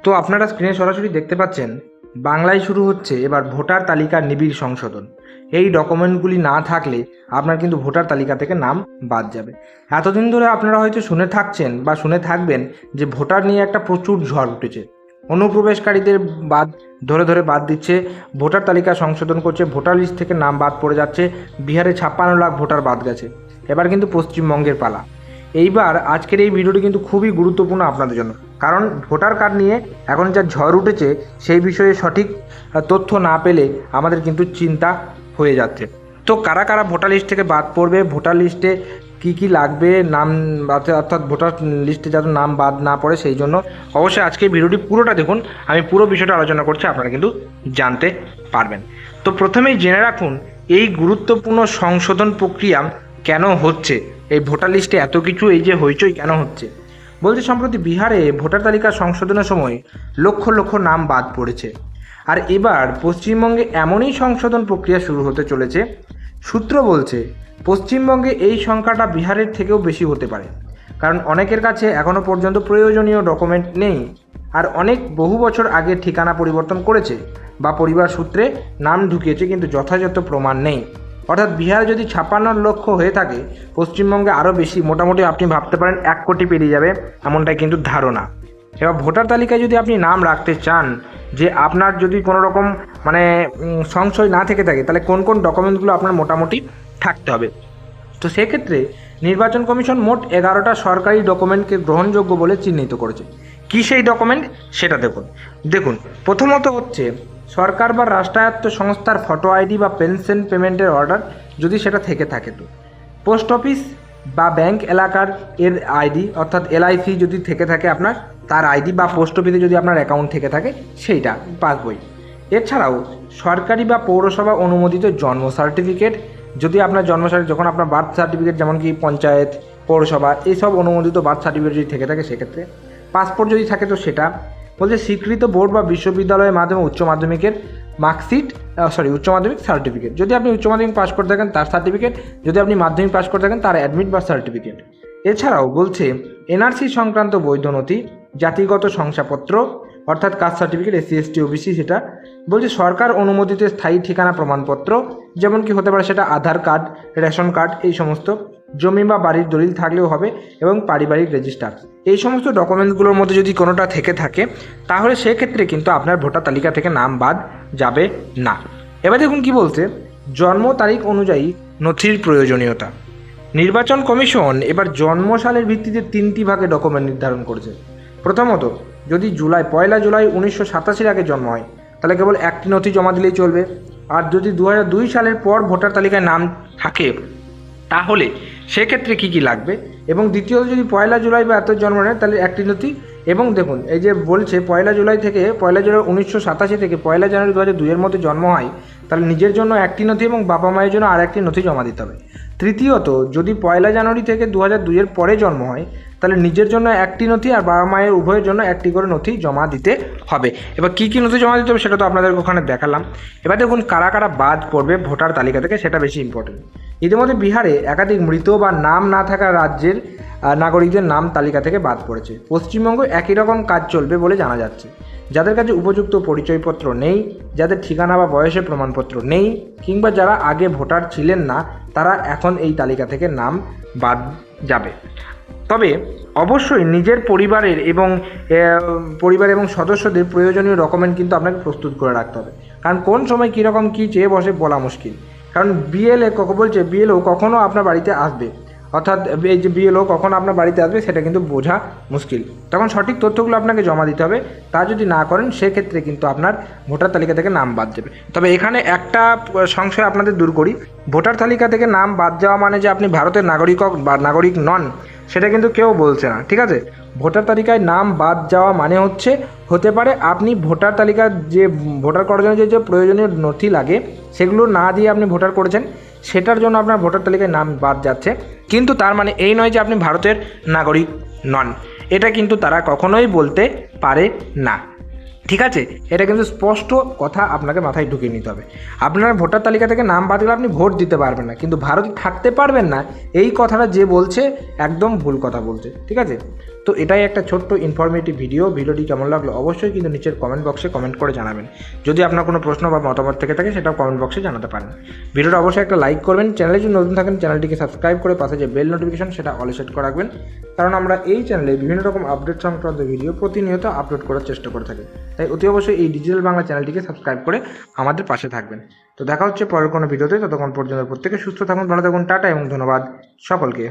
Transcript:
তো আপনারা স্ক্রিনে সরাসরি দেখতে পাচ্ছেন বাংলায় শুরু হচ্ছে এবার ভোটার তালিকার নিবিড় সংশোধন। এই ডকুমেন্টগুলি না থাকলে আপনার কিন্তু ভোটার তালিকা থেকে নাম বাদ যাবে। এতদিন ধরে আপনারা হয়তো শুনে থাকছেন বা শুনে থাকবেন যে ভোটার নিয়ে একটা প্রচুর ঝড় উঠেছে, অনুপ্রবেশকারীদের ধরে ধরে বাদ দিচ্ছে, ভোটার তালিকা সংশোধন করছে, ভোটার লিস্ট থেকে নাম বাদ পড়ে যাচ্ছে। বিহারে 56 লাখ ভোটার বাদ গেছে, এবার কিন্তু পশ্চিমবঙ্গের পালা। এইবার আজকের এই ভিডিওটি কিন্তু খুবই গুরুত্বপূর্ণ আপনাদের জন্য, কারণ ভোটার কার্ড নিয়ে এখন যা ঝড় উঠেছে সেই বিষয়ে সঠিক তথ্য না পেলে আমাদের কিন্তু চিন্তা হয়ে যাচ্ছে। তো কারা কারা ভোটার লিস্ট থেকে বাদ পড়বে, ভোটার লিস্টে কি কি লাগবে, নাম অর্থাৎ ভোটার লিস্টে যাতে নাম বাদ না পড়ে, সেই জন্য অবশ্যই আজকে ভিডিওটি পুরোটা দেখুন। আমি পুরো বিষয়টা আলোচনা করছি, আপনারা কিন্তু জানতে পারবেন। তো প্রথমেই জেনে রাখুন এই গুরুত্বপূর্ণ সংশোধন প্রক্রিয়া কেন হচ্ছে, এই ভোটার লিস্টে এত কিছু এই যে হইচই কেন হচ্ছে। বলতে সম্প্রতি বিহারে ভোটার তালিকা সংশোধনের সময় লক্ষ লক্ষ নাম বাদ পড়েছে, আর এবার পশ্চিমবঙ্গে এমনই সংশোধন প্রক্রিয়া শুরু হতে চলেছে। সূত্র বলছে পশ্চিমবঙ্গে এই সংখ্যাটা বিহারের থেকেও বেশি হতে পারে, কারণ অনেকের কাছে এখনও পর্যন্ত প্রয়োজনীয় ডকুমেন্ট নেই, আর অনেক বহু বছর আগে ঠিকানা পরিবর্তন করেছে বা পরিবার সূত্রে নাম ঢুকিয়েছে, কিন্তু যথাযথ প্রমাণ নেই। অর্থাৎ বিহারে যদি 56 লক্ষ হয়ে থাকে, পশ্চিমবঙ্গে আরও বেশি, মোটামুটি আপনি ভাবতে পারেন 1 কোটি পেরিয়ে যাবে, এমনটাই কিন্তু ধারণা। এবার ভোটার তালিকায় যদি আপনি নাম রাখতে চান, যে আপনার যদি কোনো রকম সংশয় না থেকে থাকে, তাহলে কোন কোন ডকুমেন্টগুলো আপনার মোটামুটি থাকতে হবে। তো সেক্ষেত্রে নির্বাচন কমিশন মোট 11টা সরকারি ডকুমেন্টকে গ্রহণযোগ্য বলে চিহ্নিত করেছে। কী সেই ডকুমেন্ট সেটা দেখুন প্রথমত হচ্ছে সরকার বা রাষ্ট্রায়ত্ত সংস্থার ফটো আইডি বা পেনশন পেমেন্টের অর্ডার, যদি সেটা থেকে থাকে। তো পোস্ট অফিস বা ব্যাংক এলাকার এর আইডি, অর্থাৎ এলআইসি যদি থেকে থাকে আপনার, তার আইডি, বা পোস্ট অফিসে যদি আপনার অ্যাকাউন্ট থেকে থাকে সেইটা, পাসবই। এছাড়াও সরকারি বা পৌরসভা অনুমোদিত জন্ম সার্টিফিকেট, যদি আপনার যখন আপনার বার্থ সার্টিফিকেট, যেমন কি পঞ্চায়েত, পৌরসভা, এইসব অনুমোদিত বার্থ সার্টিফিকেট যদি থেকে থাকে সেক্ষেত্রে। পাসপোর্ট যদি থাকে তো সেটা। বলছে স্বীকৃত বোর্ড বা বিশ্ববিদ্যালয়ের মাধ্যমে উচ্চ মাধ্যমিক সার্টিফিকেট, যদি আপনি উচ্চ মাধ্যমিক পাস করে থাকেন তার সার্টিফিকেট, যদি আপনি মাধ্যমিক পাস করে থাকেন তার অ্যাডমিট বা সার্টিফিকেট। এছাড়াও বলছে এনআরসি সংক্রান্ত বৈধ নথি, জাতিগত শংসাপত্র অর্থাৎ caste certificate, SC ST OBC সেটা। বলছে সরকার অনুমোদিত স্থায়ী ঠিকানা প্রমাণপত্র, যেমন কি হতে পারে সেটা আধার কার্ড, রেশন কার্ড, এই সমস্ত। জমি বা বাড়ির দলিল থাকলেও হবে, এবং পারিবারিক রেজিস্টার। এই সমস্ত ডকুমেন্টসগুলোর মধ্যে যদি কোনোটা থেকে থাকে, তাহলে সেক্ষেত্রে কিন্তু আপনার ভোটার তালিকা থেকে নাম বাদ যাবে না। এবার দেখুন কি বলছে, জন্ম তারিখ অনুযায়ী নথির প্রয়োজনীয়তা। নির্বাচন কমিশন এবার জন্ম সালের ভিত্তিতে 3টি ভাগে ডকুমেন্ট নির্ধারণ করেছে। প্রথমত, যদি 1 জুলাই 1987 আগে জন্ম হয়, তাহলে কেবল একটি নথি জমা দিলেই চলবে। আর যদি 2002 সালের পর ভোটার তালিকায় নাম থাকে, তাহলে সেক্ষেত্রে কী কী লাগবে। এবং দ্বিতীয়ত, যদি 1 জুলাই বা এত জন্ম নেয়, তাহলে একটি নথি। এবং দেখুন এই যে বলছে 1 জুলাই 1987 থেকে 1 জানুয়ারি 2002 মধ্যে জন্ম হয়, তাহলে নিজের জন্য একটি নথি এবং বাবা মায়ের জন্য আর একটি নথি জমা দিতে হবে। তৃতীয়ত, যদি 1 জানুয়ারি থেকে 2002 পরে জন্ম হয়, তাহলে নিজের জন্য একটি নথি আর বাবা মায়ের উভয়ের জন্য একটি করে নথি জমা দিতে হবে। এবার কী কী নথি জমা দিতে হবে সেটা তো আপনাদের ওখানে দেখালাম। এবার দেখুন কারা কারা বাদ পড়বে ভোটার তালিকা থেকে, সেটা বেশি ইম্পর্টেন্ট। ইতিমধ্যে বিহারে একাধিক মৃত বা নাম না থাকা রাজ্যের নাগরিকদের নাম তালিকা থেকে বাদ পড়েছে। পশ্চিমবঙ্গ একই রকম কাজ চলবে বলে জানা যাচ্ছে। যাদের কাছে উপযুক্ত পরিচয়পত্র নেই, যাদের ঠিকানা বা বয়সের প্রমাণপত্র নেই, কিংবা যারা আগে ভোটার ছিলেন না, তারা এখন এই তালিকা থেকে নাম বাদ যাবে। তবে অবশ্যই নিজের পরিবার এবং সদস্যদের প্রয়োজনীয় ডকুমেন্ট কিন্তু আপনাকে প্রস্তুত করে রাখতে হবে, কারণ কোন সময় কীরকম কী চেয়ে বসে বলা মুশকিল। কারণ বিএলও কখনও আপনার বাড়িতে আসবে, অর্থাৎ এই যে বিএলও কখন আপনার বাড়িতে আসবে সেটা কিন্তু বোঝা মুশকিল। তখন সঠিক তথ্যগুলো আপনাকে জমা দিতে হবে। তা যদি না করেন, সেক্ষেত্রে কিন্তু আপনার ভোটার তালিকা থেকে নাম বাদ যাবে। তবে এখানে একটা সংশয় আপনাদের দূর করি, ভোটার তালিকা থেকে নাম বাদ যাওয়া মানে যে আপনি ভারতের নাগরিক নন, সেটা কিন্তু কেউ বলছে না, ঠিক আছে। ভোটার তালিকায় নাম বাদ যাওয়া মানে হতে পারে আপনি ভোটার তালিকার যে ভোটার করার জন্য যে প্রয়োজনীয় নথি লাগে সেগুলো না দিয়ে আপনি ভোটার করেছেন, সেটার জন্য আপনার ভোটার তালিকায় নাম বাদ যাচ্ছে। কিন্তু তার মানে এই নয় যে আপনি ভারতের নাগরিক নন, এটা কিন্তু তারা কখনোই বলতে পারে না, ঠিক আছে। এটা কিন্তু স্পষ্ট কথা আপনাকে মাথায় ঢুকিয়ে নিতে হবে। আপনার ভোটার তালিকা থেকে নাম বাদ গেলে আপনি ভোট দিতে পারবেন না, কিন্তু ভারতে থাকতে পারবেন না, এই কথাটা যে বলছে একদম ভুল কথা বলছে, ঠিক আছে। তো এটাই একটা ছোট্ট ইনফরমেটিভ ভিডিওটি কেমন লাগলো অবশ্যই কিন্তু নিচের কমেন্ট বক্সে কমেন্ট করে জানাবেন। যদি আপনার কোনো প্রশ্ন বা মতামত থেকে থাকে সেটাও কমেন্ট বক্সে জানাতে পারেন। ভিডিওটা অবশ্যই একটা লাইক করবেন, চ্যানেলে যদি নতুন থাকেন চ্যানেলটিকে সাবস্ক্রাইব করে পাশে যে বেল নোটিফিকেশন সেটা অলে সেট করে রাখবেন, কারণ আমরা এই চ্যানেলে বিভিন্ন রকম আপডেট সংক্রান্ত ভিডিও প্রতিনিয়ত আপলোড করার চেষ্টা করে থাকি। তাই অতি অবশ্যই এই ডিজিটাল বাংলা চ্যানেলটিকে সাবস্ক্রাইব করে আমাদের পাশে থাকবেন। তো দেখা হচ্ছে পরের কোনো ভিডিওতে, ততক্ষণ পর্যন্ত প্রত্যেকে সুস্থ থাকুন, ভালো থাকুন, টাটা এবং ধন্যবাদ সকলকে।